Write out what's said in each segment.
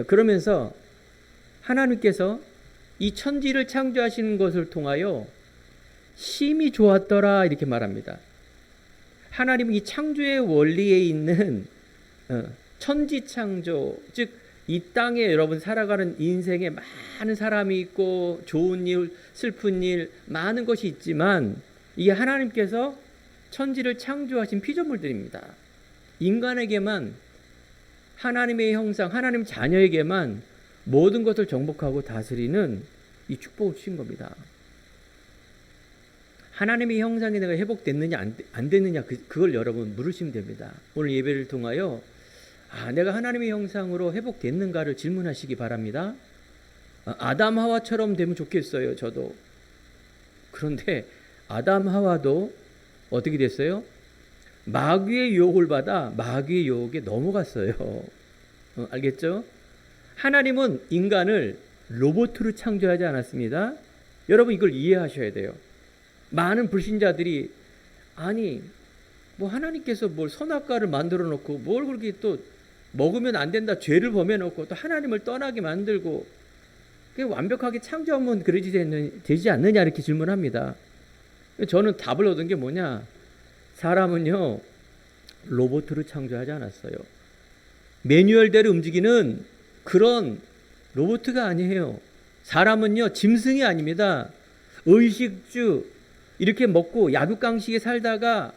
그러면서 하나님께서 이 천지를 창조하시는 것을 통하여 심히 좋았더라 이렇게 말합니다. 하나님은 이 창조의 원리에 있는 천지 창조, 즉 이 땅에 여러분 살아가는 인생에 많은 사람이 있고 좋은 일, 슬픈 일, 많은 것이 있지만 이게 하나님께서 천지를 창조하신 피조물들입니다. 인간에게만 하나님의 형상, 하나님 자녀에게만 모든 것을 정복하고 다스리는 이 축복을 주신 겁니다. 하나님의 형상이 내가 회복됐느냐 안 됐느냐 그걸 여러분 물으시면 됩니다. 오늘 예배를 통하여 내가 하나님의 형상으로 회복됐는가를 질문하시기 바랍니다. 아담 하와처럼 되면 좋겠어요. 저도. 그런데 아담 하와도 어떻게 됐어요? 마귀의 유혹을 받아 마귀의 유혹에 넘어갔어요. 알겠죠? 하나님은 인간을 로봇으로 창조하지 않았습니다. 여러분 이걸 이해하셔야 돼요. 많은 불신자들이 뭐 하나님께서 뭘 선악과를 만들어 놓고 뭘 그렇게 또 먹으면 안 된다 죄를 범해 놓고 또 하나님을 떠나게 만들고 완벽하게 창조하면 그러지 되지 않느냐 이렇게 질문합니다. 저는 답을 얻은 게 뭐냐? 사람은요 로봇으로 창조하지 않았어요. 매뉴얼대로 움직이는 그런 로봇가 아니에요. 사람은요 짐승이 아닙니다. 의식주 이렇게 먹고 약육강식에 살다가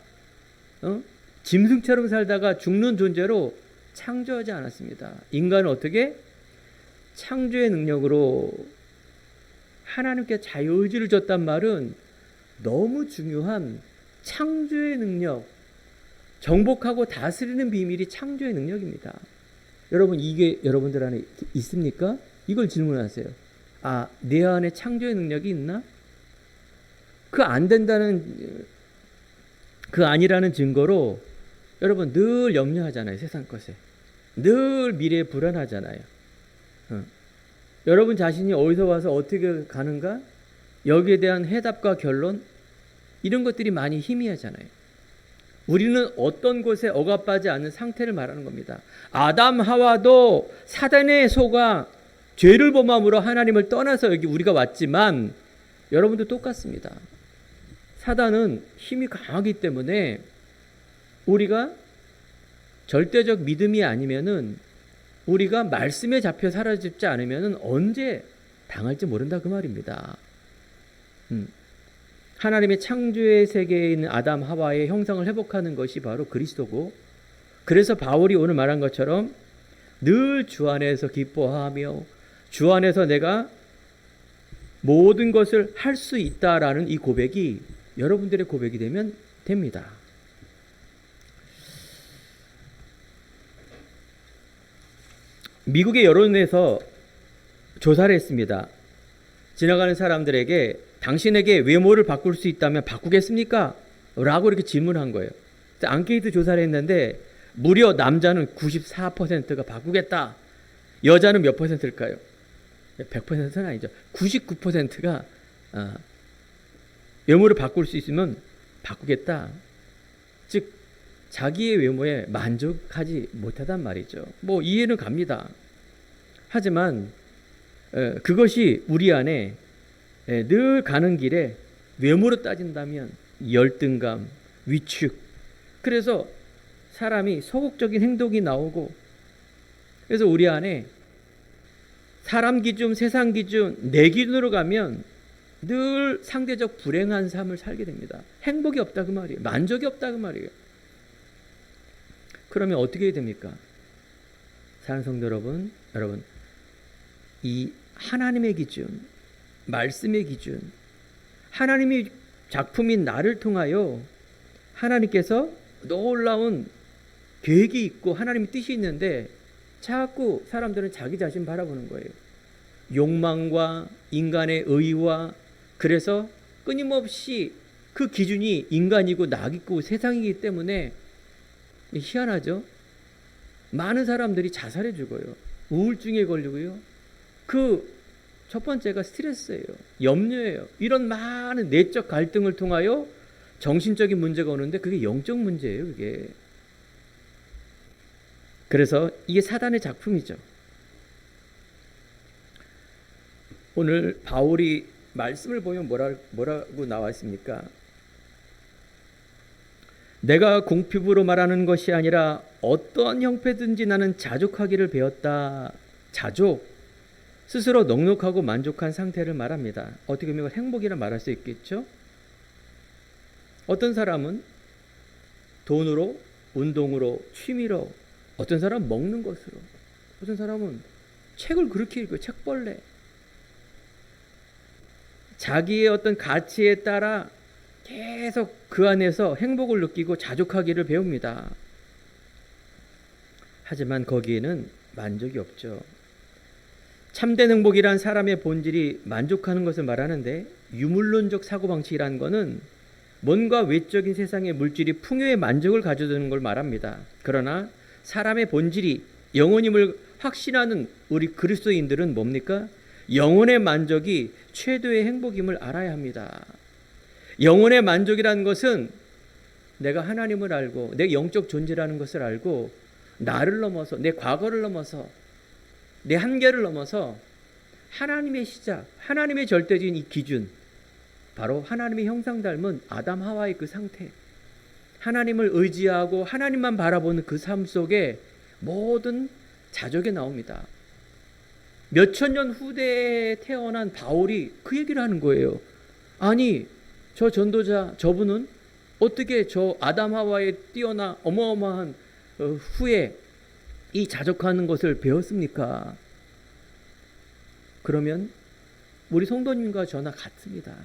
짐승처럼 살다가 죽는 존재로 창조하지 않았습니다. 인간은 어떻게? 창조의 능력으로 하나님께 자유의지를 줬단 말은 너무 중요한 창조의 능력, 정복하고 다스리는 비밀이 창조의 능력입니다. 여러분 이게 여러분들 안에 있습니까? 이걸 질문하세요. 내 안에 창조의 능력이 있나? 그 아니라는 증거로 여러분 늘 염려하잖아요. 세상 것에. 늘 미래에 불안하잖아요. 여러분 자신이 어디서 와서 어떻게 가는가? 여기에 대한 해답과 결론 이런 것들이 많이 희미하잖아요. 우리는 어떤 곳에 억압하지 않는 상태를 말하는 겁니다. 아담 하와도 사단의 속아 죄를 범함으로 하나님을 떠나서 여기 우리가 왔지만 여러분도 똑같습니다. 사단은 힘이 강하기 때문에 우리가 절대적 믿음이 아니면은 우리가 말씀에 잡혀 사로잡지 않으면은 언제 당할지 모른다 그 말입니다. 하나님의 창조의 세계에 있는 아담 하와의 형상을 회복하는 것이 바로 그리스도고, 그래서 바울이 오늘 말한 것처럼 늘 주 안에서 기뻐하며 주 안에서 내가 모든 것을 할 수 있다라는 이 고백이 여러분들의 고백이 되면 됩니다. 미국의 여론에서 조사를 했습니다. 지나가는 사람들에게 당신에게 외모를 바꿀 수 있다면 바꾸겠습니까? 라고 이렇게 질문한 거예요. 앙케이트 조사를 했는데 무려 남자는 94%가 바꾸겠다. 여자는 몇 퍼센트일까요? 100%는 아니죠. 99%가 외모를 바꿀 수 있으면 바꾸겠다. 즉 자기의 외모에 만족하지 못하단 말이죠. 뭐 이해는 갑니다. 하지만 그것이 우리 안에 늘 가는 길에 외모로 따진다면 열등감, 위축, 그래서 사람이 소극적인 행동이 나오고, 그래서 우리 안에 사람 기준, 세상 기준, 내 기준으로 가면 늘 상대적 불행한 삶을 살게 됩니다. 행복이 없다 그 말이에요. 만족이 없다 그 말이에요. 그러면 어떻게 해야 됩니까? 사랑하는 성도 여러분, 이 하나님의 기준, 말씀의 기준, 하나님의 작품인 나를 통하여 하나님께서 놀라운 계획이 있고 하나님의 뜻이 있는데 자꾸 사람들은 자기 자신 바라보는 거예요. 욕망과 인간의 의와, 그래서 끊임없이 그 기준이 인간이고 낙이고 세상이기 때문에 희한하죠. 많은 사람들이 자살해 죽어요. 우울증에 걸리고요. 그 첫 번째가 스트레스예요. 염려예요. 이런 많은 내적 갈등을 통하여 정신적인 문제가 오는데 그게 영적 문제예요. 그게. 그래서 이게 사단의 작품이죠. 오늘 바울이 말씀을 보면 뭐라고 나와 있습니까? 내가 궁핍으로 말하는 것이 아니라 어떠한 형편든지 나는 자족하기를 배웠다. 자족, 스스로 넉넉하고 만족한 상태를 말합니다. 어떻게 보면 행복이라 말할 수 있겠죠? 어떤 사람은 돈으로, 운동으로, 취미로, 어떤 사람은 먹는 것으로, 어떤 사람은 책을 그렇게 읽어요. 책벌레. 자기의 어떤 가치에 따라 계속 그 안에서 행복을 느끼고 자족하기를 배웁니다. 하지만 거기에는 만족이 없죠. 참된 행복이란 사람의 본질이 만족하는 것을 말하는데, 유물론적 사고방식이라는 것은 뭔가 외적인 세상의 물질이 풍요의 만족을 가져다주는 걸 말합니다. 그러나 사람의 본질이 영혼임을 확신하는 우리 그리스도인들은 뭡니까? 영혼의 만족이 최고의 행복임을 알아야 합니다. 영혼의 만족이라는 것은 내가 하나님을 알고 내 영적 존재라는 것을 알고 나를 넘어서, 내 과거를 넘어서, 내 한계를 넘어서 하나님의 시작, 하나님의 절대적인 이 기준, 바로 하나님의 형상 닮은 아담 하와의 그 상태, 하나님을 의지하고 하나님만 바라보는 그 삶 속에 모든 자족이 나옵니다. 몇천 년 후대에 태어난 바울이 그 얘기를 하는 거예요. 아니, 저 전도자, 저분은 어떻게 저 아담 하와에 뛰어나 어마어마한 후에 이 자족하는 것을 배웠습니까? 그러면 우리 성도님과 저나 같습니다.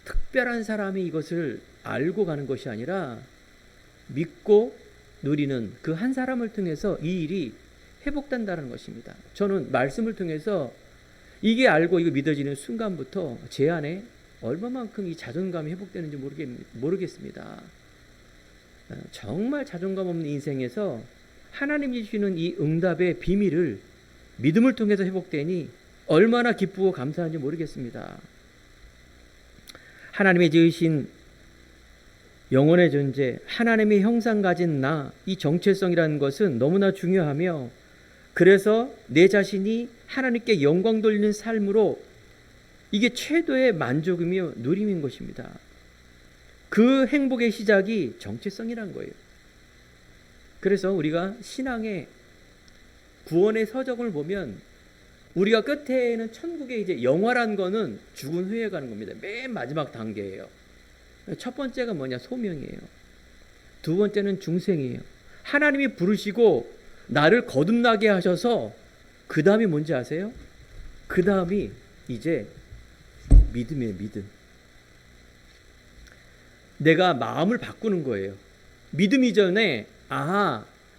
특별한 사람이 이것을 알고 가는 것이 아니라 믿고 누리는 그 한 사람을 통해서 이 일이 회복된다는 것입니다. 저는 말씀을 통해서 이게 알고 이거 믿어지는 순간부터 제 안에 얼마만큼 이 자존감이 회복되는지 모르겠습니다. 정말 자존감 없는 인생에서 하나님이 주시는 이 응답의 비밀을 믿음을 통해서 회복되니 얼마나 기쁘고 감사한지 모르겠습니다. 하나님의 지으신 영혼의 존재, 하나님의 형상 가진 나, 이 정체성이라는 것은 너무나 중요하며, 그래서 내 자신이 하나님께 영광 돌리는 삶으로 이게 최고의 만족이며 누림인 것입니다. 그 행복의 시작이 정체성이란 거예요. 그래서 우리가 신앙의 구원의 서적을 보면 우리가 끝에는 천국에 이제 영화란 거는 죽은 후에 가는 겁니다. 맨 마지막 단계예요. 첫 번째가 뭐냐? 소명이에요. 두 번째는 중생이에요. 하나님이 부르시고 나를 거듭나게 하셔서 그 다음이 뭔지 아세요? 그 다음이 이제 믿음이에요. 믿음. 내가 마음을 바꾸는 거예요. 믿음 이전에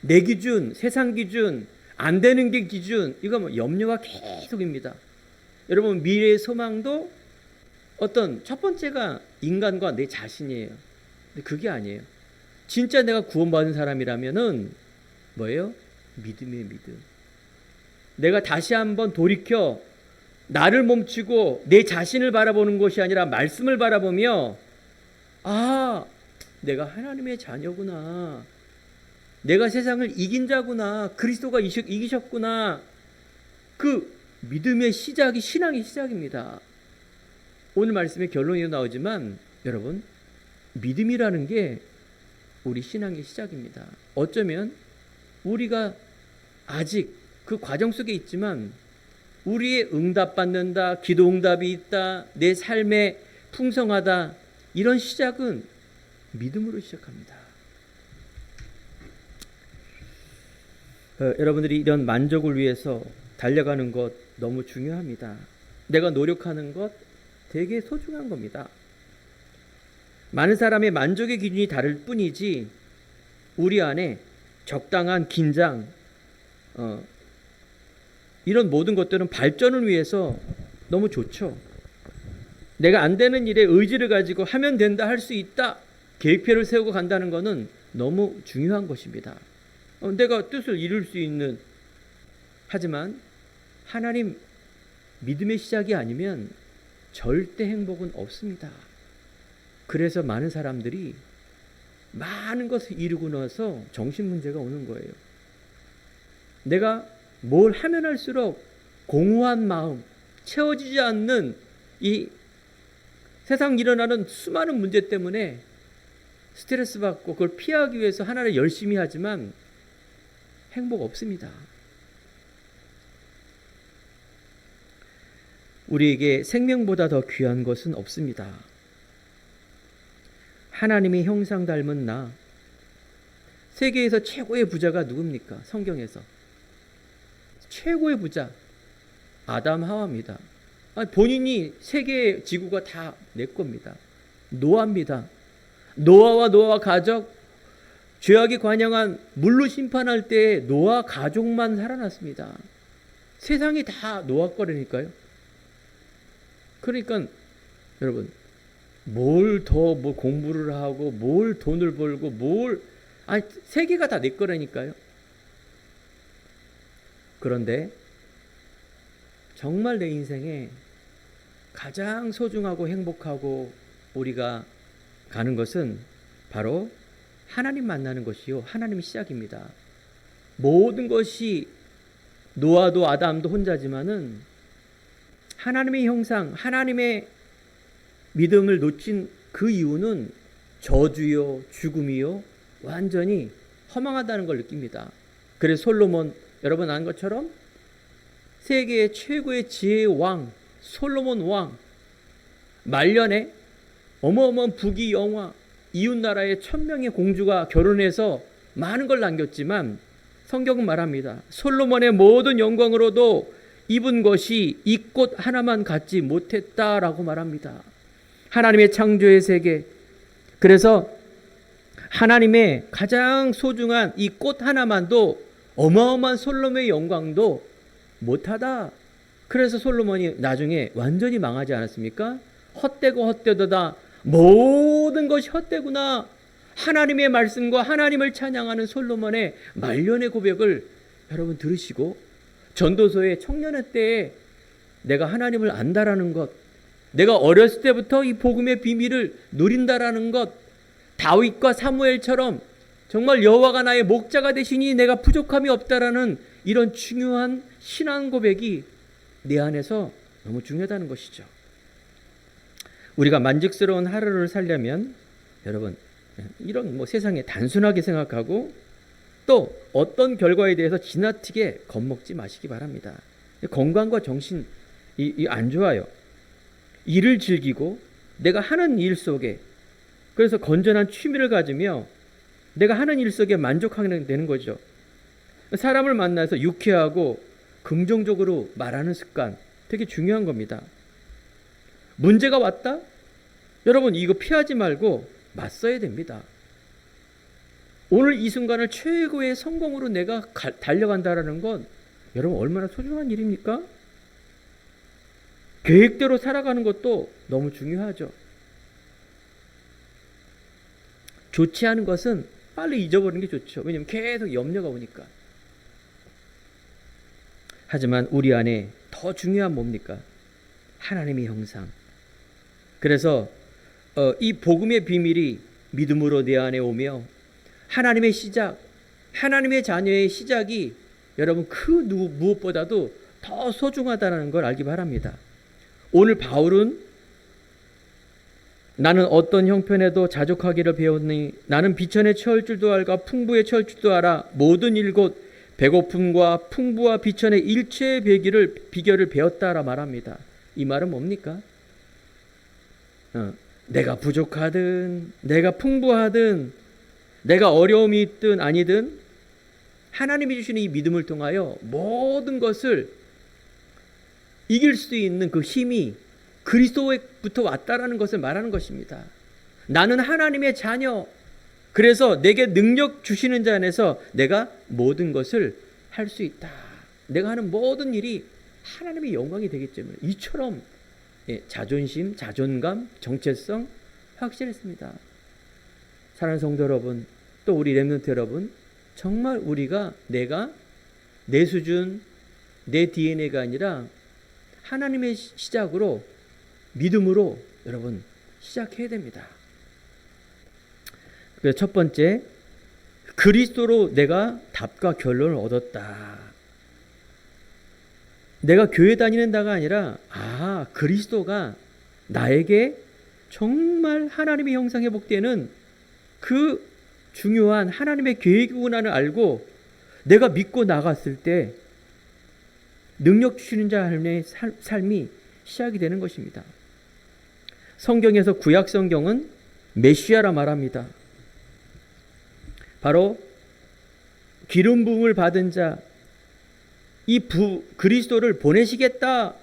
내 기준, 세상 기준, 안 되는 게 기준, 이거 뭐 염려가 계속입니다. 여러분, 미래의 소망도 어떤 첫 번째가 인간과 내 자신이에요. 근데 그게 아니에요. 진짜 내가 구원받은 사람이라면은 뭐예요? 믿음이에요. 믿음. 내가 다시 한번 돌이켜 나를 멈추고 내 자신을 바라보는 것이 아니라 말씀을 바라보며 내가 하나님의 자녀구나. 내가 세상을 이긴 자구나. 그리스도가 이기셨구나. 그 믿음의 시작이 신앙의 시작입니다. 오늘 말씀의 결론이 나오지만 여러분, 믿음이라는 게 우리 신앙의 시작입니다. 어쩌면 우리가 아직 그 과정 속에 있지만 우리의 응답받는다, 기도 응답이 있다, 내 삶에 풍성하다, 이런 시작은 믿음으로 시작합니다. 여러분들이 이런 만족을 위해서 달려가는 것 너무 중요합니다. 내가 노력하는 것 되게 소중한 겁니다. 많은 사람의 만족의 기준이 다를 뿐이지 우리 안에 적당한 긴장, 이런 모든 것들은 발전을 위해서 너무 좋죠. 내가 안 되는 일에 의지를 가지고 하면 된다, 할 수 있다, 계획표를 세우고 간다는 것은 너무 중요한 것입니다. 내가 뜻을 이룰 수 있는, 하지만 하나님 믿음의 시작이 아니면 절대 행복은 없습니다. 그래서 많은 사람들이 많은 것을 이루고 나서 정신 문제가 오는 거예요. 내가 뭘 하면 할수록 공허한 마음, 채워지지 않는 이 세상 일어나는 수많은 문제 때문에 스트레스 받고 그걸 피하기 위해서 하나를 열심히 하지만 행복 없습니다. 우리에게 생명보다 더 귀한 것은 없습니다. 하나님의 형상 닮은 나, 세계에서 최고의 부자가 누굽니까? 성경에서 최고의 부자 아담 하와입니다. 본인이 세계 지구가 다 내 겁니다. 노아입니다. 노아와 노아 가족, 죄악이 관영한 물로 심판할 때 노아 가족만 살아났습니다. 세상이 다 노아 거라니까요. 그러니까 여러분, 뭘 더 뭐 공부를 하고 뭘 돈을 벌고 세계가 다 내 거라니까요. 그런데 정말 내 인생에 가장 소중하고 행복하고 우리가 가는 것은 바로 하나님 만나는 것이요, 하나님의 시작입니다. 모든 것이 노아도 아담도 혼자지만은 하나님의 형상, 하나님의 믿음을 놓친 그 이유는 저주요, 죽음이요, 완전히 허망하다는 걸 느낍니다. 그래서 솔로몬, 여러분 아는 것처럼 세계의 최고의 지혜의 왕 솔로몬 왕, 말년에 어마어마한 부귀 영화, 이웃나라의 1000명의 공주가 결혼해서 많은 걸 남겼지만 성경은 말합니다. 솔로몬의 모든 영광으로도 입은 것이 이 꽃 하나만 갖지 못했다라고 말합니다. 하나님의 창조의 세계, 그래서 하나님의 가장 소중한 이 꽃 하나만도 어마어마한 솔로몬의 영광도 못하다. 그래서 솔로몬이 나중에 완전히 망하지 않았습니까? 헛되고 헛되도다. 모든 것이 헛되구나. 하나님의 말씀과 하나님을 찬양하는 솔로몬의 말년의 고백을 여러분 들으시고 전도서의 청년의 때에 내가 하나님을 안다라는 것, 내가 어렸을 때부터 이 복음의 비밀을 누린다라는 것, 다윗과 사무엘처럼 정말 여호와가 나의 목자가 되시니 내가 부족함이 없다라는 이런 중요한 신앙 고백이 내 안에서 너무 중요하다는 것이죠. 우리가 만족스러운 하루를 살려면 여러분 이런 세상에 단순하게 생각하고 또 어떤 결과에 대해서 지나치게 겁먹지 마시기 바랍니다. 건강과 정신 안 좋아요. 일을 즐기고 내가 하는 일 속에, 그래서 건전한 취미를 가지며 내가 하는 일 속에 만족하게 되는 거죠. 사람을 만나서 유쾌하고 긍정적으로 말하는 습관 되게 중요한 겁니다. 문제가 왔다? 여러분 이거 피하지 말고 맞서야 됩니다. 오늘 이 순간을 최고의 성공으로 내가 달려간다라는 건 여러분 얼마나 소중한 일입니까? 계획대로 살아가는 것도 너무 중요하죠. 좋지 않은 것은 빨리 잊어버리는 게 좋죠. 왜냐하면 계속 염려가 오니까. 하지만 우리 안에 더 중요한 뭡니까? 하나님의 형상. 그래서 이 복음의 비밀이 믿음으로 내 안에 오며 하나님의 시작, 하나님의 자녀의 시작이 여러분 그 무엇보다도 더 소중하다는 걸 알기 바랍니다. 오늘 바울은 나는 어떤 형편에도 자족하기를 배웠니 나는 비천에 처할 줄도 알고 풍부에 처할 줄도 알아 모든 일곧 배고픔과 풍부와 비천의 일체의 비결을 배웠다라 말합니다. 이 말은 뭡니까? 내가 부족하든 내가 풍부하든 내가 어려움이 있든 아니든 하나님이 주시는 이 믿음을 통하여 모든 것을 이길 수 있는 그 힘이 그리스도로부터 왔다라는 것을 말하는 것입니다. 나는 하나님의 자녀, 그래서 내게 능력 주시는 자 안에서 내가 모든 것을 할 수 있다. 내가 하는 모든 일이 하나님의 영광이 되기 때문에 이처럼 자존심, 자존감, 정체성 확실했습니다. 사랑하는 성도 여러분, 또 우리 렘넌트 여러분, 정말 우리가 내 수준, 내 DNA가 아니라 하나님의 시작으로 믿음으로 여러분 시작해야 됩니다. 그래서 첫 번째, 그리스도로 내가 답과 결론을 얻었다. 내가 교회 다니는다가 아니라 그리스도가 나에게 정말 하나님의 형상 회복되는 그 중요한 하나님의 계획이구나를 알고 내가 믿고 나갔을 때 능력 주시는 자의 삶이 시작이 되는 것입니다. 성경에서 구약 성경은 메시아라 말합니다. 바로 기름 부음을 받은 자, 그리스도를 보내시겠다,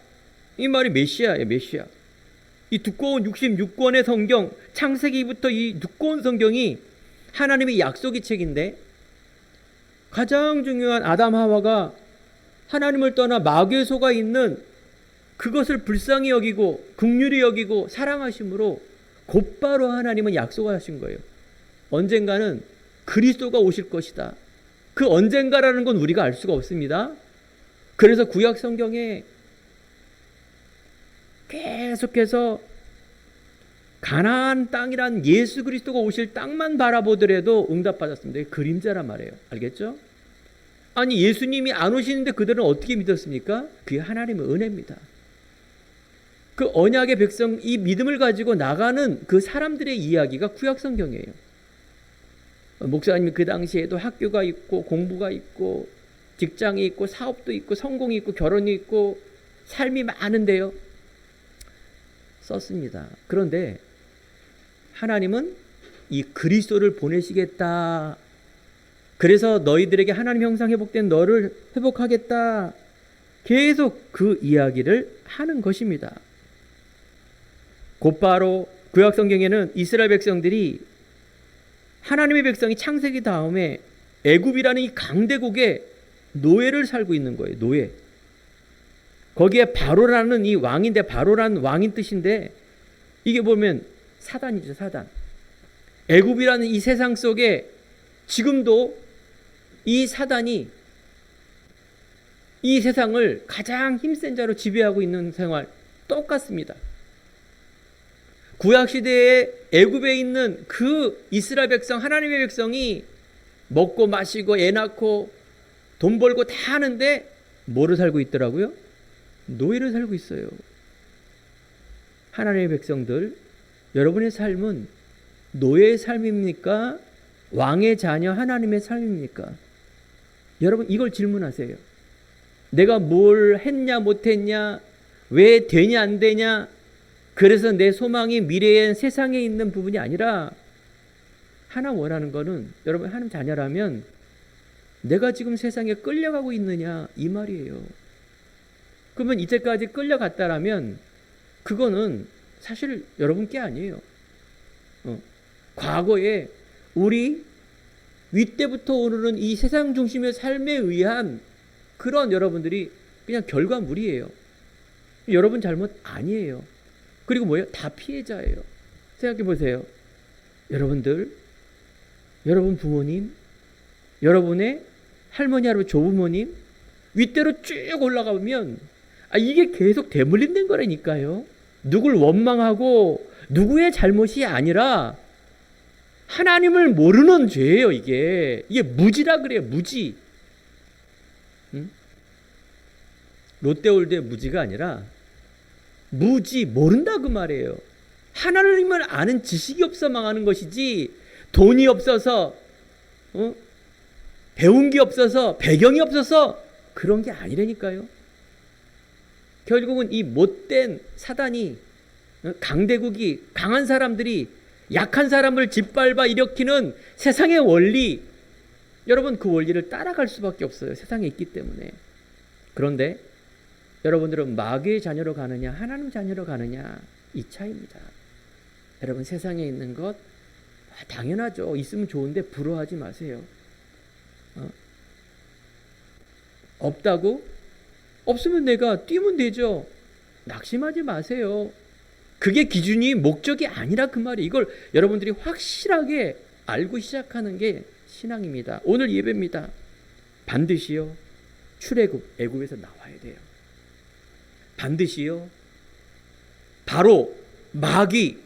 이 말이 메시아예요. 메시아. 이 두꺼운 66권의 성경, 창세기부터 이 두꺼운 성경이 하나님의 약속의 책인데, 가장 중요한 아담 하와가 하나님을 떠나 마귀에 속아 있는 그것을 불쌍히 여기고 긍휼히 여기고 사랑하심으로 곧바로 하나님은 약속하신 거예요. 언젠가는 그리스도가 오실 것이다. 그 언젠가라는 건 우리가 알 수가 없습니다. 그래서 구약 성경에 계속해서 가나안 땅이란 예수 그리스도가 오실 땅만 바라보더라도 응답받았습니다. 그림자란 말이에요. 알겠죠? 아니, 예수님이 안 오시는데 그들은 어떻게 믿었습니까? 그게 하나님의 은혜입니다. 그 언약의 백성, 이 믿음을 가지고 나가는 그 사람들의 이야기가 구약 성경이에요. 목사님이 그 당시에도 학교가 있고 공부가 있고 직장이 있고 사업도 있고 성공이 있고 결혼이 있고 삶이 많은데요, 썼습니다. 그런데 하나님은 이 그리스도를 보내시겠다. 그래서 너희들에게 하나님 형상 회복된 너를 회복하겠다. 계속 그 이야기를 하는 것입니다. 곧바로 구약 성경에는 이스라엘 백성들이, 하나님의 백성이 창세기 다음에 애굽이라는 이 강대국에 노예를 살고 있는 거예요. 노예. 거기에 바로라는 이 왕인데, 바로라는 왕인 뜻인데 이게 보면 사단이죠. 사단. 애굽이라는 이 세상 속에 지금도 이 사단이 이 세상을 가장 힘센 자로 지배하고 있는 생활 똑같습니다. 구약시대에 애굽에 있는 그 이스라엘 백성, 하나님의 백성이 먹고 마시고 애 낳고 돈 벌고 다 하는데 뭐를 살고 있더라고요? 노예를 살고 있어요. 하나님의 백성들, 여러분의 삶은 노예의 삶입니까? 왕의 자녀 하나님의 삶입니까? 여러분, 이걸 질문하세요. 내가 뭘 했냐 못했냐, 왜 되냐 안 되냐, 그래서 내 소망이 미래엔 세상에 있는 부분이 아니라, 하나 원하는 거는, 여러분 하나님 자녀라면 내가 지금 세상에 끌려가고 있느냐, 이 말이에요. 그러면 이제까지 끌려갔다라면 그거는 사실 여러분 게 아니에요. 과거에 우리 윗때부터 오르는 이 세상 중심의 삶에 의한 그런 여러분들이 그냥 결과물이에요. 여러분 잘못 아니에요. 그리고 뭐예요? 다 피해자예요. 생각해 보세요. 여러분들, 여러분 부모님, 여러분의 할머니, 할아버지, 조부모님 윗대로 쭉 올라가면 이게 계속 대물림된 거라니까요. 누굴 원망하고 누구의 잘못이 아니라 하나님을 모르는 죄예요. 이게 무지라 그래요. 무지. 응? 롯데월드의 무지가 아니라 무지, 모른다 그 말이에요. 하나님을 아는 지식이 없어 망하는 것이지, 돈이 없어서 배운 게 없어서 배경이 없어서 그런 게 아니라니까요. 결국은 이 못된 사단이, 강대국이, 강한 사람들이 약한 사람을 짓밟아 일으키는 세상의 원리, 여러분 그 원리를 따라갈 수밖에 없어요. 세상에 있기 때문에. 그런데 여러분들은 마귀의 자녀로 가느냐 하나님 자녀로 가느냐, 이 차이입니다. 여러분 세상에 있는 것 당연하죠. 있으면 좋은데 부러워하지 마세요. 없다고? 없으면 내가 뛰면 되죠. 낙심하지 마세요. 그게 기준이 목적이 아니라 그 말이, 이걸 여러분들이 확실하게 알고 시작하는 게 신앙입니다. 오늘 예배입니다. 반드시요 출애굽, 애굽에서 나와야 돼요. 반드시요. 바로 마귀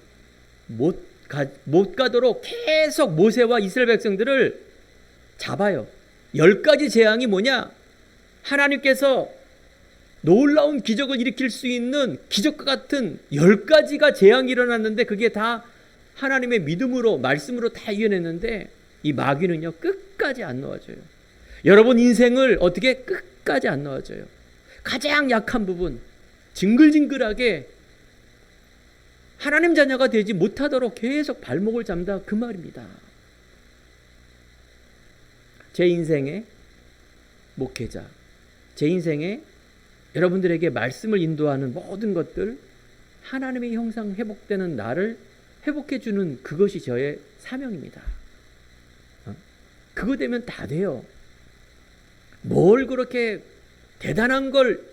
못 가도록 계속 모세와 이스라엘 백성들을 잡아요. 10가지 재앙이 뭐냐? 하나님께서 놀라운 기적을 일으킬 수 있는 기적과 같은 10가지가 재앙이 일어났는데 그게 다 하나님의 믿음으로 말씀으로 다 이겨냈는데 이 마귀는요 끝까지 안 놓아줘요. 여러분 인생을 어떻게 끝까지 안 놓아줘요. 가장 약한 부분 징글징글하게 하나님 자녀가 되지 못하도록 계속 발목을 잡는다 그 말입니다. 제 인생의 목회자, 제 인생에 여러분들에게 말씀을 인도하는 모든 것들, 하나님의 형상 회복되는 나를 회복해주는 그것이 저의 사명입니다. 그거 되면 다 돼요. 뭘 그렇게 대단한 걸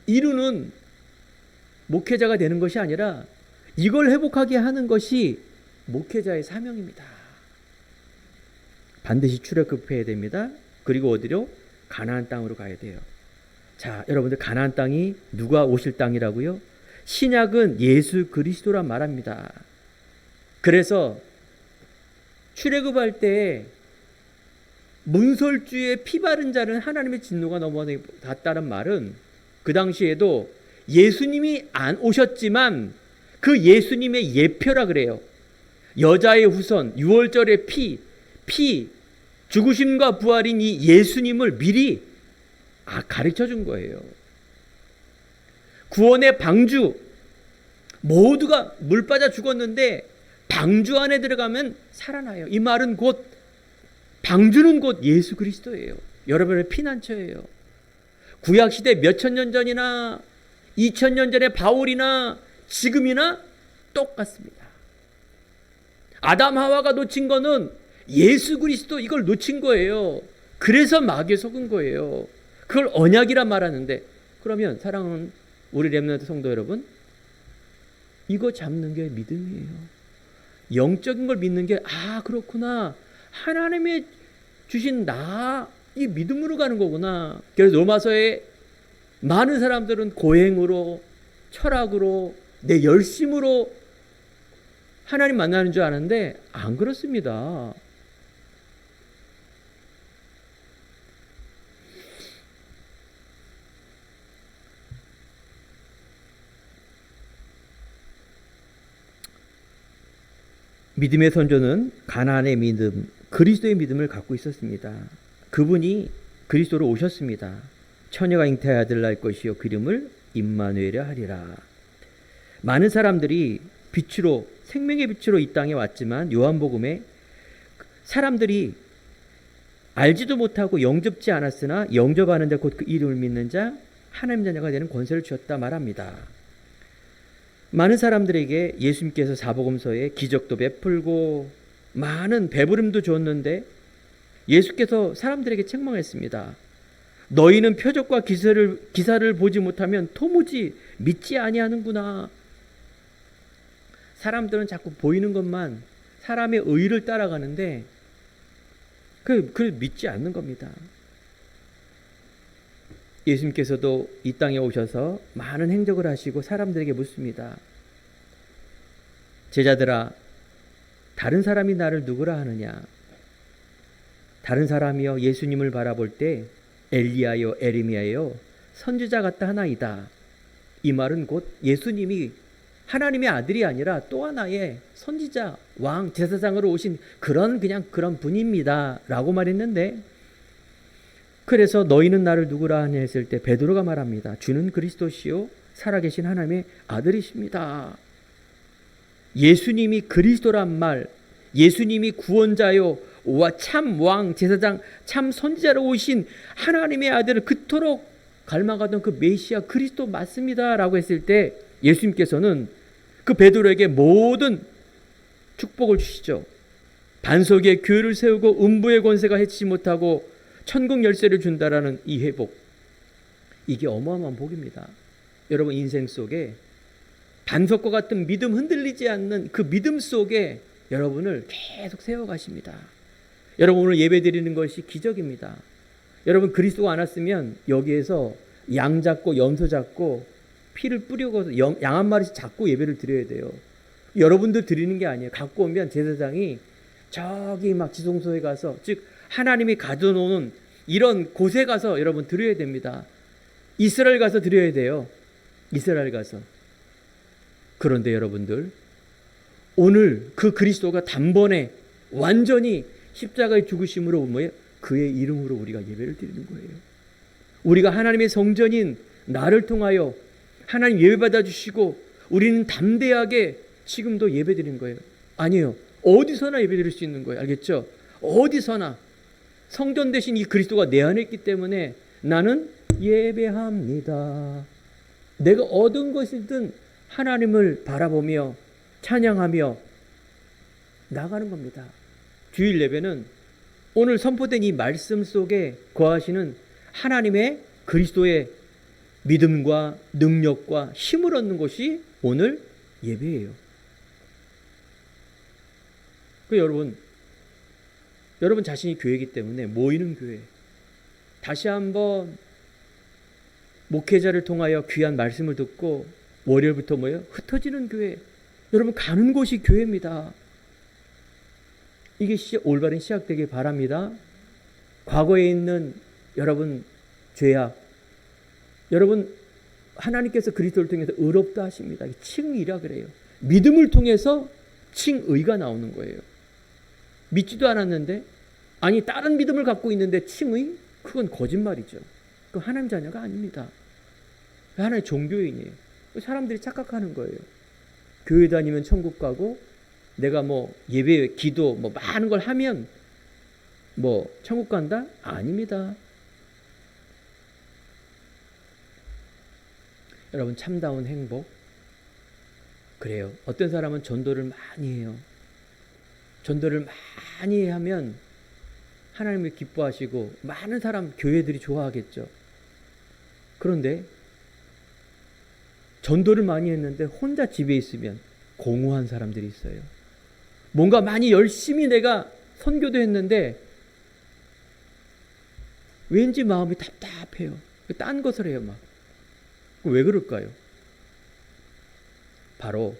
이루는 목회자가 되는 것이 아니라 이걸 회복하게 하는 것이 목회자의 사명입니다. 반드시 출애굽해야 됩니다. 그리고 어디로? 가나안 땅으로 가야 돼요. 자, 여러분들 가나안 땅이 누가 오실 땅이라고요? 신약은 예수 그리스도란 말합니다. 그래서 출애굽할 때 문설주에 피 바른 자는 하나님의 진노가 넘어갔다는 말은 그 당시에도 예수님이 안 오셨지만 그 예수님의 예표라 그래요. 여자의 후손, 6월절의 피, 죽으심과 부활인 이 예수님을 미리 가르쳐 준 거예요. 구원의 방주, 모두가 물 빠져 죽었는데 방주 안에 들어가면 살아나요. 이 말은 곧 방주는 곧 예수 그리스도예요. 여러분의 피난처예요. 구약시대 몇천 년 전이나 2000년 전의 바울이나 지금이나 똑같습니다. 아담 하와가 놓친 거는 예수 그리스도 이걸 놓친 거예요. 그래서 마귀에 속은 거예요. 그걸 언약이라 말하는데 그러면 사랑하는 우리 렘넌트 성도 여러분, 이거 잡는 게 믿음이에요. 영적인 걸 믿는 게 그렇구나. 하나님의 주신 이 믿음으로 가는 거구나. 그래서 로마서에 많은 사람들은 고행으로, 철학으로, 내 열심으로 하나님 만나는 줄 아는데 안 그렇습니다. 믿음의 선조는 가나안의 믿음, 그리스도의 믿음을 갖고 있었습니다. 그분이 그리스도로 오셨습니다. 처녀가 잉태의 아들을 낳을 것이요 그 이름을 임마누엘이라 하리라. 많은 사람들이 빛으로, 생명의 빛으로 이 땅에 왔지만 요한복음에 사람들이 알지도 못하고 영접지 않았으나 영접하는 자 곧 그 이름을 믿는 자 하나님 자녀가 되는 권세를 주었다 말합니다. 많은 사람들에게 예수님께서 사복음서에 기적도 베풀고 많은 배부름도 줬는데 예수께서 사람들에게 책망했습니다. 너희는 표적과 기사를 보지 못하면 도무지 믿지 아니하는구나. 사람들은 자꾸 보이는 것만 사람의 의를 따라가는데 그걸 믿지 않는 겁니다. 예수님께서도 이 땅에 오셔서 많은 행적을 하시고 사람들에게 묻습니다. 제자들아, 다른 사람이 나를 누구라 하느냐? 다른 사람이여 예수님을 바라볼 때 엘리야요 에레미야요 선지자 같다 하나이다. 이 말은 곧 예수님이 하나님의 아들이 아니라 또 하나의 선지자, 왕, 제사장으로 오신 그런 분입니다 라고 말했는데, 그래서 너희는 나를 누구라 하냐 했을 때 베드로가 말합니다. 주는 그리스도시요 살아계신 하나님의 아들이십니다. 예수님이 그리스도란 말, 예수님이 구원자요 참 왕, 제사장, 참 선지자로 오신 하나님의 아들을 그토록 갈망하던 그 메시아 그리스도 맞습니다 라고 했을 때 예수님께서는 그 베드로에게 모든 축복을 주시죠. 반석에 교회를 세우고 음부의 권세가 해치지 못하고 천국 열쇠를 준다라는 이 회복, 이게 어마어마한 복입니다. 여러분 인생 속에 반석과 같은 믿음, 흔들리지 않는 그 믿음 속에 여러분을 계속 세워가십니다. 여러분 오늘 예배 드리는 것이 기적입니다. 여러분 그리스도가 안 왔으면 여기에서 양 잡고 염소 잡고 피를 뿌리고 양 한 마리씩 잡고 예배를 드려야 돼요. 여러분들 드리는 게 아니에요. 갖고 오면 제사장이 저기 막 지성소에 가서, 즉 하나님이 가져놓은 이런 곳에 가서 여러분 드려야 됩니다. 이스라엘 가서 드려야 돼요. 이스라엘 가서. 그런데 여러분들, 오늘 그 그리스도가 단번에 완전히 십자가의 죽으심으로 뭐예요? 그의 이름으로 우리가 예배를 드리는 거예요. 우리가 하나님의 성전인 나를 통하여 하나님 예배 받아주시고 우리는 담대하게 지금도 예배 드리는 거예요. 아니에요. 어디서나 예배 드릴 수 있는 거예요. 알겠죠? 어디서나. 성전 대신 이 그리스도가 내 안에 있기 때문에 나는 예배합니다. 내가 얻은 것이든 하나님을 바라보며 찬양하며 나가는 겁니다. 주일 예배는 오늘 선포된 이 말씀 속에 거하시는 하나님의 그리스도의 믿음과 능력과 힘을 얻는 것이 오늘 예배예요. 여러분 자신이 교회이기 때문에 모이는 교회, 다시 한번 목회자를 통하여 귀한 말씀을 듣고 월요일부터 뭐예요? 흩어지는 교회. 여러분 가는 곳이 교회입니다. 이게 올바른 시작되길 바랍니다. 과거에 있는 여러분 죄악, 여러분 하나님께서 그리스도를 통해서 의롭다 하십니다. 칭의라 그래요. 믿음을 통해서 칭의가 나오는 거예요. 믿지도 않았는데, 아니 다른 믿음을 갖고 있는데 칭의? 그건 거짓말이죠. 그 하나님 자녀가 아닙니다. 하나의 종교인이에요. 사람들이 착각하는 거예요. 교회 다니면 천국 가고 내가 뭐 예배, 기도 뭐 많은 걸 하면 뭐 천국 간다? 아닙니다. 여러분 참다운 행복. 그래요. 어떤 사람은 전도를 많이 해요. 전도를 많이 하면 하나님을 기뻐하시고 많은 사람 교회들이 좋아하겠죠. 그런데 전도를 많이 했는데 혼자 집에 있으면 공허한 사람들이 있어요. 뭔가 많이 열심히 내가 선교도 했는데 왠지 마음이 답답해요. 딴 것을 해요. 막. 왜 그럴까요? 바로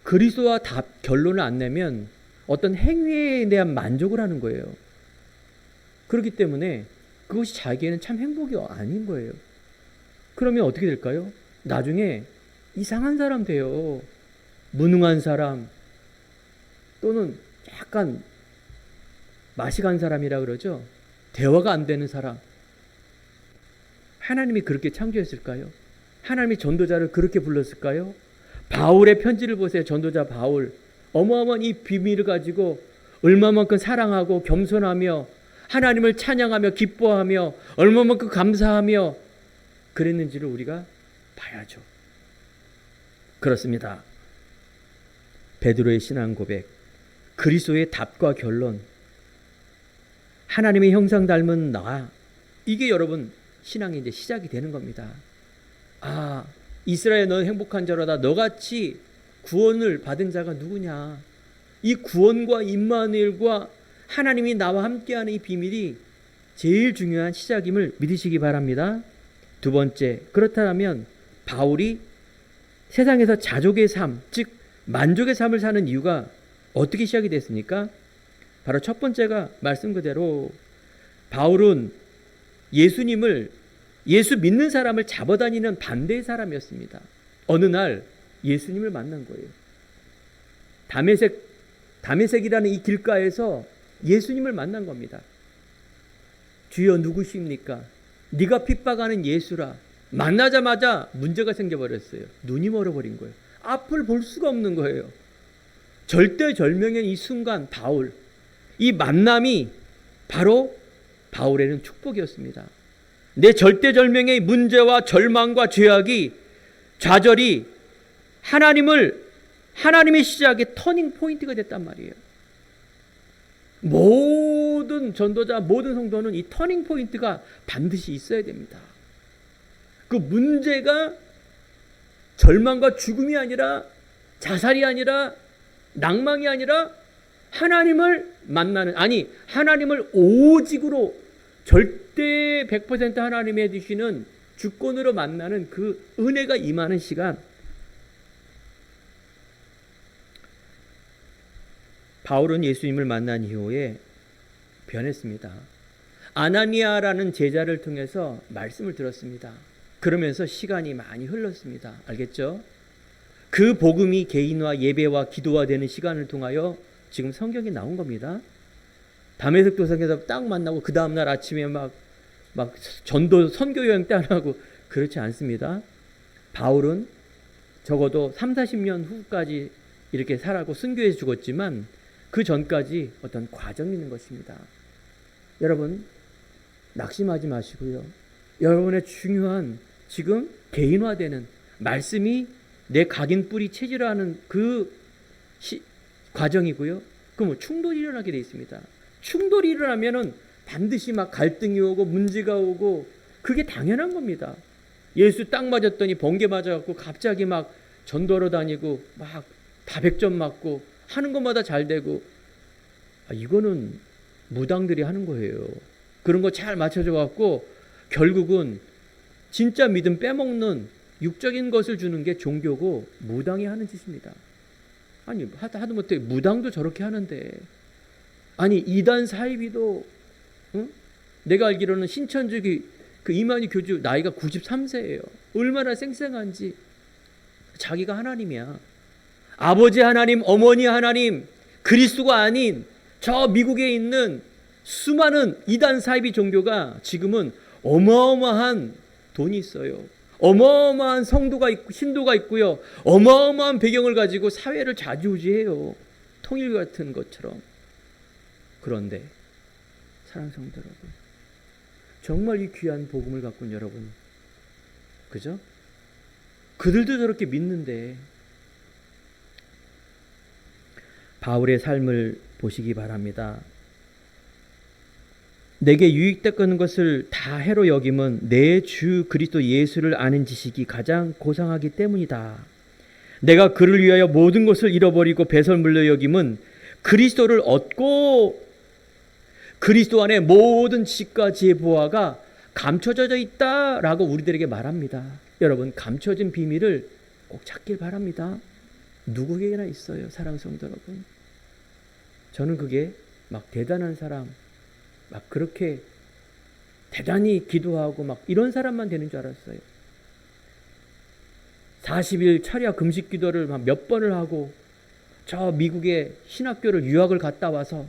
그리스도와 결론을 안 내면 어떤 행위에 대한 만족을 하는 거예요. 그렇기 때문에 그것이 자기에는 참 행복이 아닌 거예요. 그러면 어떻게 될까요? 나중에 이상한 사람 돼요. 무능한 사람, 또는 약간 맛이 간 사람이라 그러죠. 대화가 안 되는 사람. 하나님이 그렇게 창조했을까요? 하나님이 전도자를 그렇게 불렀을까요? 바울의 편지를 보세요. 전도자 바울. 어마어마한 이 비밀을 가지고 얼마만큼 사랑하고 겸손하며 하나님을 찬양하며 기뻐하며 얼마만큼 감사하며 그랬는지를 우리가 봐야죠. 그렇습니다. 베드로의 신앙 고백, 그리스도의 답과 결론, 하나님의 형상 닮은 나, 이게 여러분 신앙의 이제 시작이 되는 겁니다. 아, 이스라엘 너는 행복한 자로다. 너같이 구원을 받은 자가 누구냐? 이 구원과 임마누엘과 하나님이 나와 함께하는 이 비밀이 제일 중요한 시작임을 믿으시기 바랍니다. 두 번째, 그렇다면 바울이 세상에서 자족의 삶, 즉 만족의 삶을 사는 이유가 어떻게 시작이 됐습니까? 바로 첫 번째가 말씀 그대로 바울은 예수 믿는 사람을 잡아다니는 반대의 사람이었습니다. 어느 날 예수님을 만난 거예요. 다메섹이라는 이 길가에서 예수님을 만난 겁니다. 주여 누구십니까? 네가 핍박하는 예수라. 만나자마자 문제가 생겨버렸어요. 눈이 멀어버린 거예요. 앞을 볼 수가 없는 거예요. 절대절명의 이 순간 바울, 이 만남이 바로 바울에는 축복이었습니다. 내 절대절명의 문제와 절망과 죄악이 좌절이 하나님의 시작의 터닝 포인트가 됐단 말이에요. 모든 전도자, 모든 성도는 이 터닝 포인트가 반드시 있어야 됩니다. 그 문제가 절망과 죽음이 아니라 자살이 아니라 낭망이 아니라 하나님을 만나는, 아니 하나님을 오직으로 절대 100% 하나님의 주시는 주권으로 만나는 그 은혜가 임하는 시간. 바울은 예수님을 만난 이후에 변했습니다. 아나니아라는 제자를 통해서 말씀을 들었습니다. 그러면서 시간이 많이 흘렀습니다. 알겠죠? 그 복음이 개인화, 예배와 기도화되는 시간을 통하여 지금 성경에 나온 겁니다. 담에색 도상에서 딱 만나고 그 다음날 아침에 막 전도 선교 여행 따라하고 그렇지 않습니다. 바울은 적어도 30-40년 후까지 이렇게 살아고 순교해서 죽었지만 그 전까지 어떤 과정이 있는 것입니다. 여러분 낙심하지 마시고요. 여러분의 중요한 지금 개인화되는 말씀이 내 각인 뿌리 체질화하는 그 과정이고요. 그럼 충돌이 일어나게 돼 있습니다. 충돌이 일어나면은 반드시 막 갈등이 오고 문제가 오고 그게 당연한 겁니다. 예수 딱 맞았더니 번개 맞아갖고 갑자기 막 전도하러 다니고 막 다 100점 맞고 하는 것마다 잘 되고 이거는 무당들이 하는 거예요. 그런 거 잘 맞춰져 갖고 결국은 진짜 믿음 빼먹는 육적인 것을 주는 게 종교고 무당이 하는 짓입니다. 아니 하다못해 무당도 저렇게 하는데 아니 이단 사이비도 응? 내가 알기로는 신천주기 그 이만희 교주 나이가 93세예요. 얼마나 쌩쌩한지. 자기가 하나님이야. 아버지 하나님, 어머니 하나님, 그리스도가 아닌 저 미국에 있는 수많은 이단 사이비 종교가 지금은 어마어마한 돈이 있어요. 어마어마한 성도가 있고 신도가 있고요. 어마어마한 배경을 가지고 사회를 좌지우지해요. 통일 같은 것처럼. 그런데 사랑하는 성도 여러분, 정말 이 귀한 복음을 갖고 있는 여러분, 그죠? 그들도 저렇게 믿는데 바울의 삶을 보시기 바랍니다. 내게 유익되는 것을 다 해로 여김은 내 주 그리스도 예수를 아는 지식이 가장 고상하기 때문이다. 내가 그를 위하여 모든 것을 잃어버리고 배설물로 여김은 그리스도를 얻고 그리스도 안에 모든 지식과 지혜 보화가 감춰져 있다라고 우리들에게 말합니다. 여러분 감춰진 비밀을 꼭 찾길 바랍니다. 누구에게나 있어요. 사랑하는 성도 여러분. 저는 그게 막 대단한 사람 막 그렇게 대단히 기도하고 막 이런 사람만 되는 줄 알았어요. 40일 철야 금식 기도를 막 몇 번을 하고 저 미국의 신학교를 유학을 갔다 와서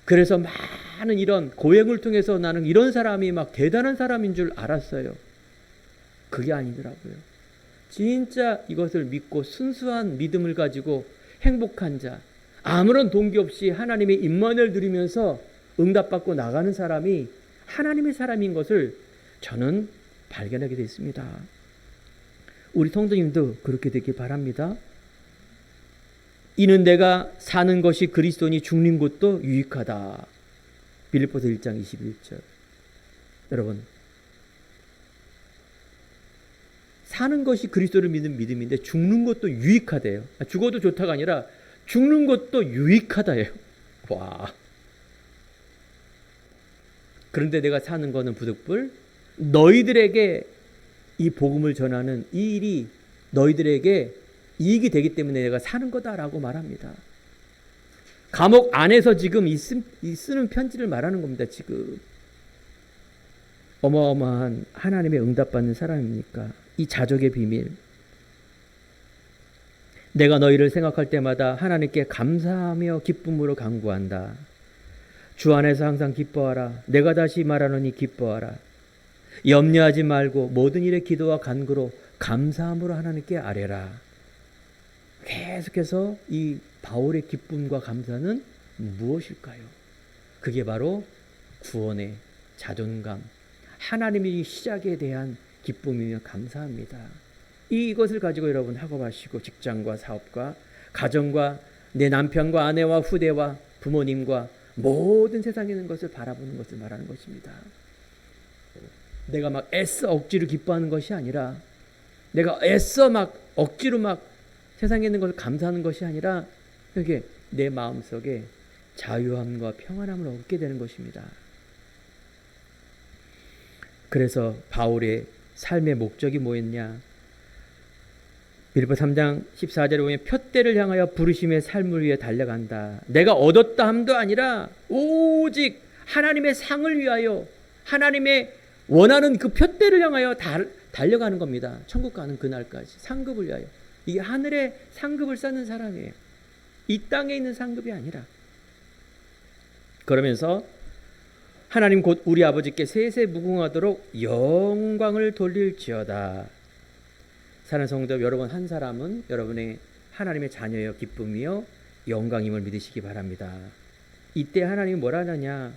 그래서 많은 이런 고행을 통해서 나는 이런 사람이 막 대단한 사람인 줄 알았어요. 그게 아니더라고요. 진짜 이것을 믿고 순수한 믿음을 가지고 행복한 자, 아무런 동기 없이 하나님의 임만을 누리면서 응답받고 나가는 사람이 하나님의 사람인 것을 저는 발견하게 됐습니다. 우리 성도님도 그렇게 되길 바랍니다. 이는 내가 사는 것이 그리스도니 죽는 것도 유익하다. 빌립보서 1장 21절. 여러분 사는 것이 그리스도를 믿는 믿음인데 죽는 것도 유익하대요. 죽어도 좋다가 아니라 죽는 것도 유익하다예요. 와. 그런데 내가 사는 거는 부득불 너희들에게 이 복음을 전하는 이 일이 너희들에게 이익이 되기 때문에 내가 사는 거다라고 말합니다. 감옥 안에서 지금 쓰는 편지를 말하는 겁니다. 지금 어마어마한 하나님의 응답받는 사람입니까? 이 자족의 비밀. 내가 너희를 생각할 때마다 하나님께 감사하며 기쁨으로 간구한다. 주 안에서 항상 기뻐하라. 내가 다시 말하노니 기뻐하라. 염려하지 말고 모든 일에 기도와 간구로 감사함으로 하나님께 아뢰라. 계속해서 이 바울의 기쁨과 감사는 무엇일까요? 그게 바로 구원의 자존감, 하나님의 시작에 대한 기쁨이며 감사합니다. 이것을 가지고 여러분 학업하시고 직장과 사업과 가정과 내 남편과 아내와 후대와 부모님과 모든 세상에 있는 것을 바라보는 것을 말하는 것입니다. 내가 막 애써 억지로 기뻐하는 것이 아니라 내가 애써 막 억지로 막 세상에 있는 것을 감사하는 것이 아니라 이게 내 마음속에 자유함과 평안함을 얻게 되는 것입니다. 그래서 바울의 삶의 목적이 뭐였냐? 빌립보 3장 14절에 보면 푯대를 향하여 부르심의 삶을 위해 달려간다. 내가 얻었다 함도 아니라 오직 하나님의 상을 위하여 하나님의 원하는 그 표대를 향하여 달려가는 겁니다. 천국 가는 그날까지. 상급을 위하여. 이게 하늘의 상급을 쌓는 사람이에요. 이 땅에 있는 상급이 아니라. 그러면서 하나님 곧 우리 아버지께 세세 무궁하도록 영광을 돌릴지어다. 사랑하는 성도 여러분, 한 사람은 여러분의 하나님의 자녀여 기쁨이요 영광임을 믿으시기 바랍니다. 이때 하나님이 뭐라 하느냐?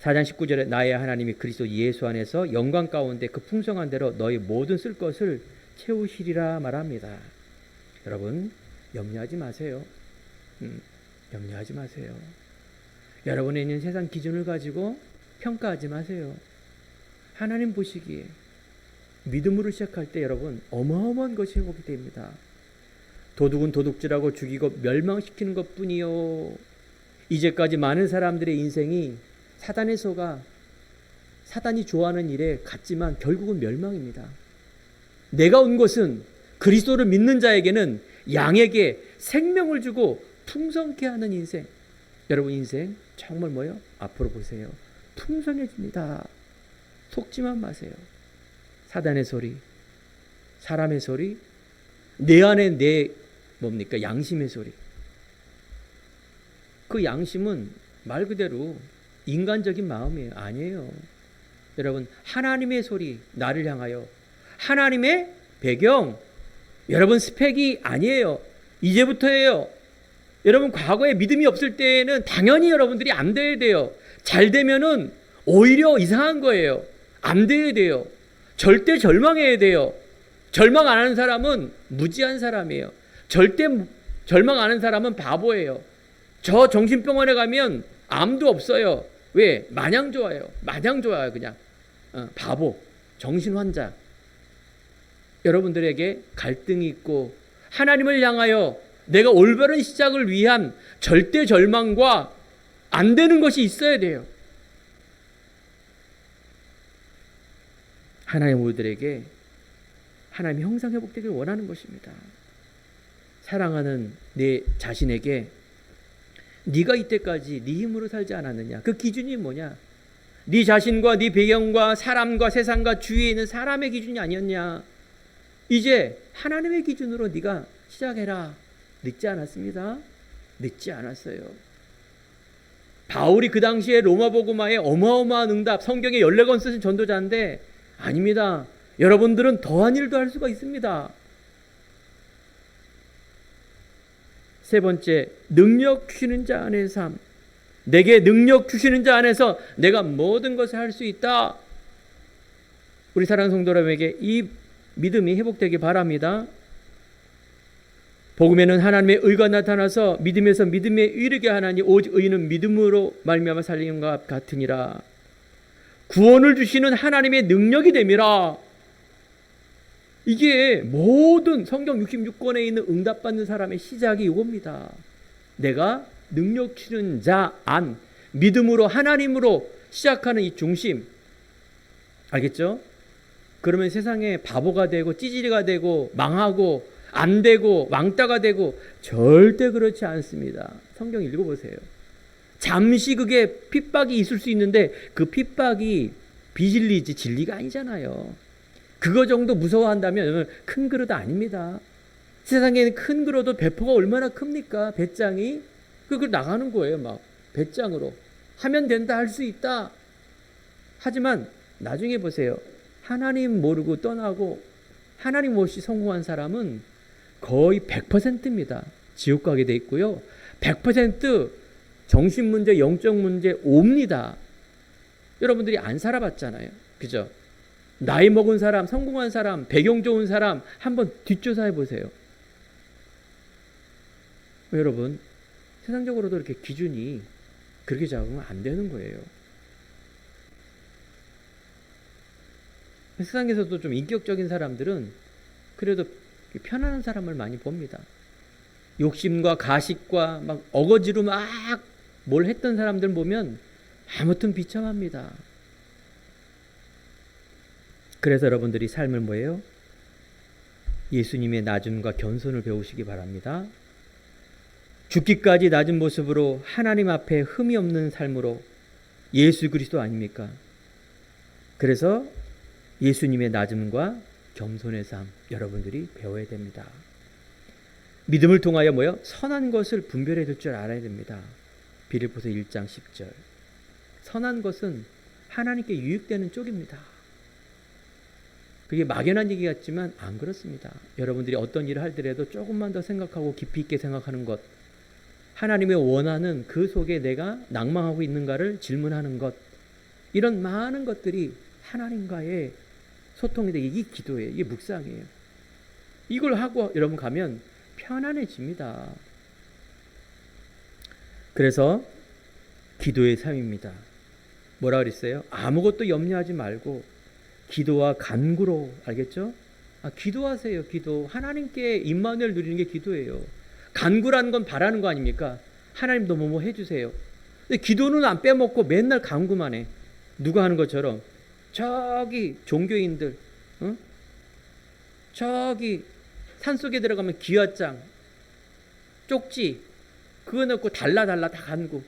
4장 19절에 나의 하나님이 그리스도 예수 안에서 영광 가운데 그 풍성한 대로 너희 모든 쓸 것을 채우시리라 말합니다. 여러분 염려하지 마세요. 염려하지 마세요. 여러분의 있는 세상 기준을 가지고 평가하지 마세요. 하나님 보시기에 믿음으로 시작할 때 여러분 어마어마한 것이 회복이 됩니다. 도둑은 도둑질하고 죽이고 멸망시키는 것뿐이요. 이제까지 많은 사람들의 인생이 사단의 소가 사단이 좋아하는 일에 갔지만 결국은 멸망입니다. 내가 온 것은 그리스도를 믿는 자에게는 양에게 생명을 주고 풍성케 하는 인생. 여러분 인생 정말 뭐요? 앞으로 보세요. 풍성해집니다. 속지만 마세요. 사단의 소리, 사람의 소리, 내 안에 내 뭡니까? 양심의 소리. 그 양심은 말 그대로 인간적인 마음이에요. 아니에요. 여러분 하나님의 소리, 나를 향하여 하나님의 배경, 여러분 스펙이 아니에요. 이제부터예요. 여러분 과거에 믿음이 없을 때에는 당연히 여러분들이 안 돼야 돼요. 잘 되면은 오히려 이상한 거예요. 안 돼야 돼요. 절대 절망해야 돼요. 절망 안 하는 사람은 무지한 사람이에요. 절대 절망 안 하는 사람은 바보예요. 저 정신병원에 가면 암도 없어요. 왜? 마냥 좋아요. 마냥 좋아요. 그냥 바보, 정신환자. 여러분들에게 갈등이 있고 하나님을 향하여 내가 올바른 시작을 위한 절대 절망과 안 되는 것이 있어야 돼요. 하나님 우리들에게 하나님의 형상 회복되기를 원하는 것입니다. 사랑하는 내 자신에게 네가 이때까지 네 힘으로 살지 않았느냐? 그 기준이 뭐냐? 네 자신과 네 배경과 사람과 세상과 주위에 있는 사람의 기준이 아니었냐? 이제 하나님의 기준으로 네가 시작해라. 늦지 않았습니다. 늦지 않았어요. 바울이 그 당시에 로마 복음화에 어마어마한 응답, 성경에 14권 쓰신 전도자인데 아닙니다. 여러분들은 더한 일도 할 수가 있습니다. 세 번째, 능력 주시는 자 안의 삶. 내게 능력 주시는 자 안에서 내가 모든 것을 할 수 있다. 우리 사랑하는 성도 여러분에게 이 믿음이 회복되기 바랍니다. 복음에는 하나님의 의가 나타나서 믿음에서 믿음에 이르게 하나니 오직 의인은 믿음으로 말미암아 살리는 것 같으니라. 구원을 주시는 하나님의 능력이 됨이라. 이게 모든 성경 66권에 있는 응답받는 사람의 시작이 이겁니다. 내가 능력 주시는 자 안, 믿음으로 하나님으로 시작하는 이 중심. 알겠죠? 그러면 세상에 바보가 되고 찌질이가 되고 망하고 안 되고 왕따가 되고 절대 그렇지 않습니다. 성경 읽어보세요. 잠시 그게 핍박이 있을 수 있는데 그 핍박이 비진리지 진리가 아니잖아요. 그거 정도 무서워한다면 큰 그릇 아닙니다. 세상에는 큰 그릇도 배포가 얼마나 큽니까? 배짱이 그걸 나가는 거예요. 막 배짱으로 하면 된다, 할 수 있다. 하지만 나중에 보세요. 하나님 모르고 떠나고 하나님 없이 성공한 사람은 거의 100%입니다. 지옥 가게 돼 있고요. 100% 정신 문제, 영적 문제 옵니다. 여러분들이 안 살아봤잖아요. 그죠? 나이 먹은 사람, 성공한 사람, 배경 좋은 사람 한번 뒷조사해 보세요. 여러분, 세상적으로도 이렇게 기준이 그렇게 잡으면 안 되는 거예요. 세상에서도 좀 인격적인 사람들은 그래도 편안한 사람을 많이 봅니다. 욕심과 가식과 막 어거지로 막 뭘 했던 사람들 보면 아무튼 비참합니다. 그래서 여러분들이 삶을 뭐예요? 예수님의 낮음과 겸손을 배우시기 바랍니다. 죽기까지 낮은 모습으로 하나님 앞에 흠이 없는 삶으로 예수 그리스도 아닙니까? 그래서 예수님의 낮음과 겸손의 삶 여러분들이 배워야 됩니다. 믿음을 통하여 뭐요? 선한 것을 분별해 둘 줄 알아야 됩니다. 빌립보서 1장 10절. 선한 것은 하나님께 유익되는 쪽입니다. 그게 막연한 얘기 같지만 안 그렇습니다. 여러분들이 어떤 일을 하더라도 조금만 더 생각하고 깊이 있게 생각하는 것, 하나님이 원하는 그 속에 내가 낭망하고 있는가를 질문하는 것, 이런 많은 것들이 하나님과의 소통이 되게 이게 기도예요. 이게 묵상이에요. 이걸 하고 여러분 가면 편안해집니다. 그래서 기도의 삶입니다. 뭐라 그랬어요? 아무것도 염려하지 말고 기도와 간구로, 알겠죠? 기도하세요. 기도. 하나님께 임마누엘 누리는 게 기도예요. 간구라는 건 바라는 거 아닙니까? 하나님도 뭐 해주세요. 근데 기도는 안 빼먹고 맨날 간구만 해. 누가 하는 것처럼 저기 종교인들, 저기 산속에 들어가면 기와장, 쪽지 그거 넣고 달라 다 간구.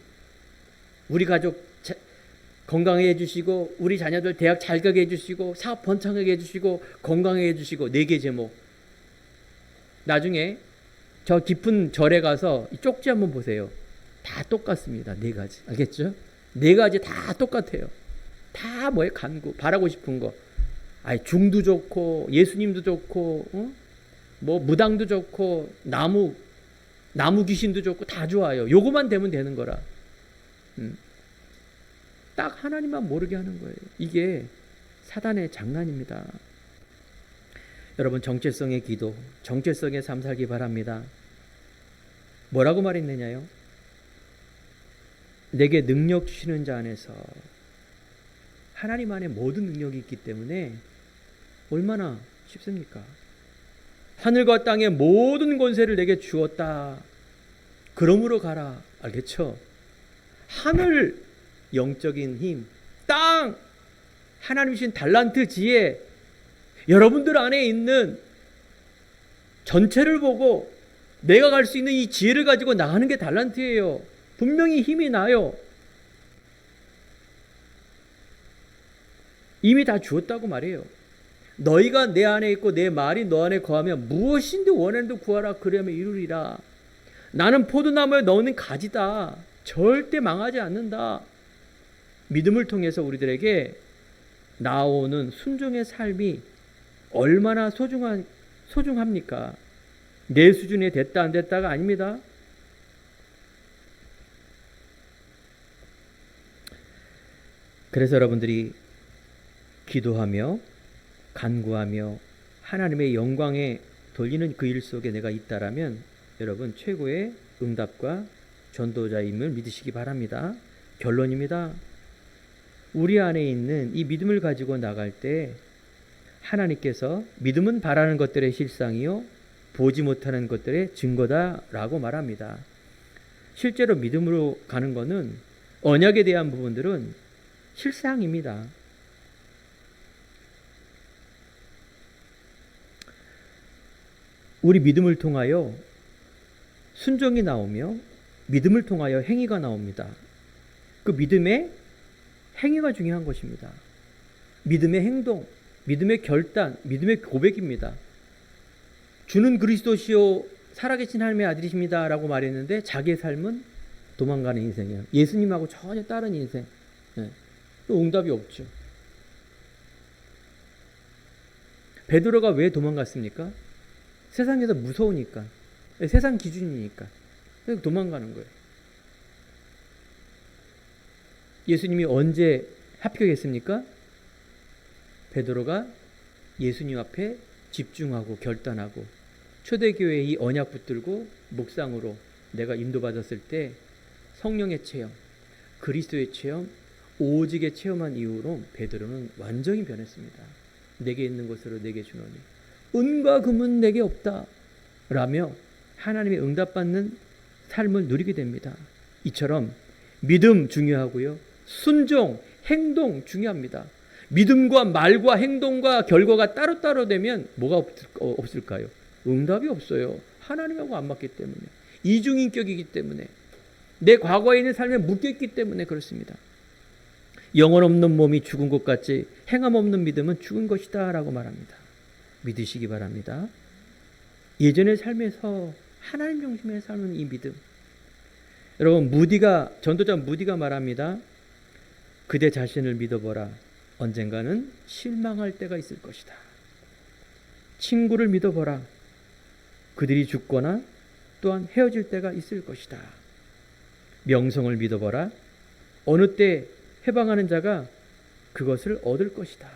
우리 가족 건강하게 해주시고, 우리 자녀들 대학 잘 가게 해주시고, 사업 번창하게 해주시고, 건강하게 해주시고, 4개 제목. 나중에 저 깊은 절에 가서 이 쪽지 한번 보세요. 다 똑같습니다. 4가지. 알겠죠? 4가지 다 똑같아요. 다 뭐예요? 간구. 바라고 싶은 거. 중도 좋고, 예수님도 좋고, 뭐 무당도 좋고, 나무 귀신도 좋고, 다 좋아요. 요거만 되면 되는 거라. 딱 하나님만 모르게 하는 거예요. 이게 사단의 장난입니다. 여러분, 정체성의 기도, 정체성의 삶 살기 바랍니다. 뭐라고 말했느냐요? 내게 능력 주시는 자 안에서 하나님 안에 모든 능력이 있기 때문에 얼마나 쉽습니까? 하늘과 땅의 모든 권세를 내게 주었다. 그러므로 가라. 알겠죠? 하늘 영적인 힘, 땅 하나님 주신 달란트 지혜, 여러분들 안에 있는 전체를 보고 내가 갈 수 있는 이 지혜를 가지고 나가는 게 달란트예요. 분명히 힘이 나요. 이미 다 주었다고 말해요. 너희가 내 안에 있고 내 말이 너 안에 거하면 무엇인데 원하는 데 구하라. 그러면 이루리라. 나는 포도나무에 넣는 가지다. 절대 망하지 않는다. 믿음을 통해서 우리들에게 나오는 순종의 삶이 얼마나 소중합니까? 내 수준에 됐다 안 됐다가 아닙니다. 그래서 여러분들이 기도하며 간구하며 하나님의 영광에 돌리는 그 일 속에 내가 있다라면 여러분 최고의 응답과 전도자임을 믿으시기 바랍니다. 결론입니다. 우리 안에 있는 이 믿음을 가지고 나갈 때 하나님께서 믿음은 바라는 것들의 실상이요 보지 못하는 것들의 증거다라고 말합니다. 실제로 믿음으로 가는 것은 언약에 대한 부분들은 실상입니다. 우리 믿음을 통하여 순종이 나오며 믿음을 통하여 행위가 나옵니다. 그 믿음의 행위가 중요한 것입니다. 믿음의 행동, 믿음의 결단, 믿음의 고백입니다. 주는 그리스도시요 살아계신 하나님의 아들이십니다 라고 말했는데 자기의 삶은 도망가는 인생이에요. 예수님하고 전혀 다른 인생. 응답이 없죠. 베드로가 왜 도망갔습니까? 세상에서 무서우니까. 세상 기준이니까. 그래서 도망가는 거예요. 예수님이 언제 합격했습니까? 베드로가 예수님 앞에 집중하고 결단하고 초대교회의 이 언약 붙들고 묵상으로 내가 인도받았을 때 성령의 체험, 그리스도의 체험, 오직의 체험한 이후로 베드로는 완전히 변했습니다. 내게 있는 것으로 내게 주노니 은과 금은 내게 없다 라며 하나님의 응답받는 삶을 누리게 됩니다. 이처럼 믿음 중요하고요. 순종, 행동 중요합니다. 믿음과 말과 행동과 결과가 따로따로 되면 뭐가 없을까요? 응답이 없어요. 하나님하고 안 맞기 때문에. 이중인격이기 때문에. 내 과거에 있는 삶에 묶여있기 때문에 그렇습니다. 영혼 없는 몸이 죽은 것 같이 행함 없는 믿음은 죽은 것이다 라고 말합니다. 믿으시기 바랍니다. 예전의 삶에서 하나님 중심의 삶은 이 믿음. 여러분, 전도자 무디가 말합니다. 그대 자신을 믿어보라. 언젠가는 실망할 때가 있을 것이다. 친구를 믿어보라. 그들이 죽거나 또한 헤어질 때가 있을 것이다. 명성을 믿어보라. 어느 때 해방하는 자가 그것을 얻을 것이다.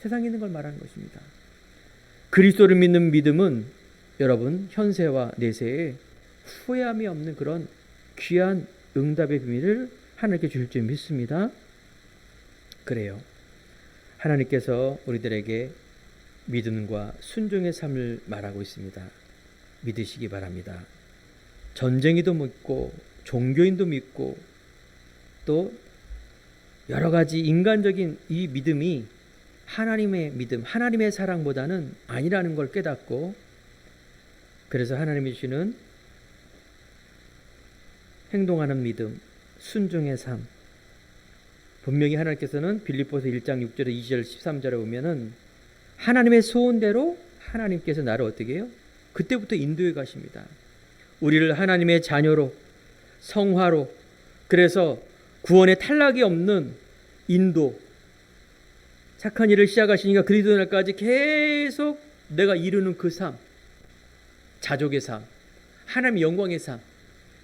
세상에 있는 걸 말하는 것입니다. 그리스도를 믿는 믿음은 여러분 현세와 내세에 후회함이 없는 그런 귀한 응답의 비밀을 하나님께 주실 줄 믿습니다. 그래요. 하나님께서 우리들에게 믿음과 순종의 삶을 말하고 있습니다. 믿으시기 바랍니다. 전쟁이도 믿고 종교인도 믿고 또 여러 가지 인간적인 이 믿음이 하나님의 믿음, 하나님의 사랑보다는 아니라는 걸 깨닫고, 그래서 하나님이 주시는 행동하는 믿음, 순종의 삶. 분명히 하나님께서는 빌립보서 1장 6절에 2절 13절에 보면은 하나님의 소원대로 하나님께서 나를 어떻게 해요? 그때부터 인도해 가십니다. 우리를 하나님의 자녀로, 성화로, 그래서 구원의 탈락이 없는 인도, 착한 일을 시작하시니까 그리스도 날까지 계속 내가 이루는 그 삶, 자족의 삶, 하나님의 영광의 삶,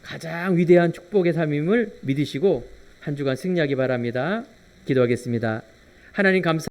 가장 위대한 축복의 삶임을 믿으시고 한 주간 승리하기 바랍니다. 기도하겠습니다. 하나님 감사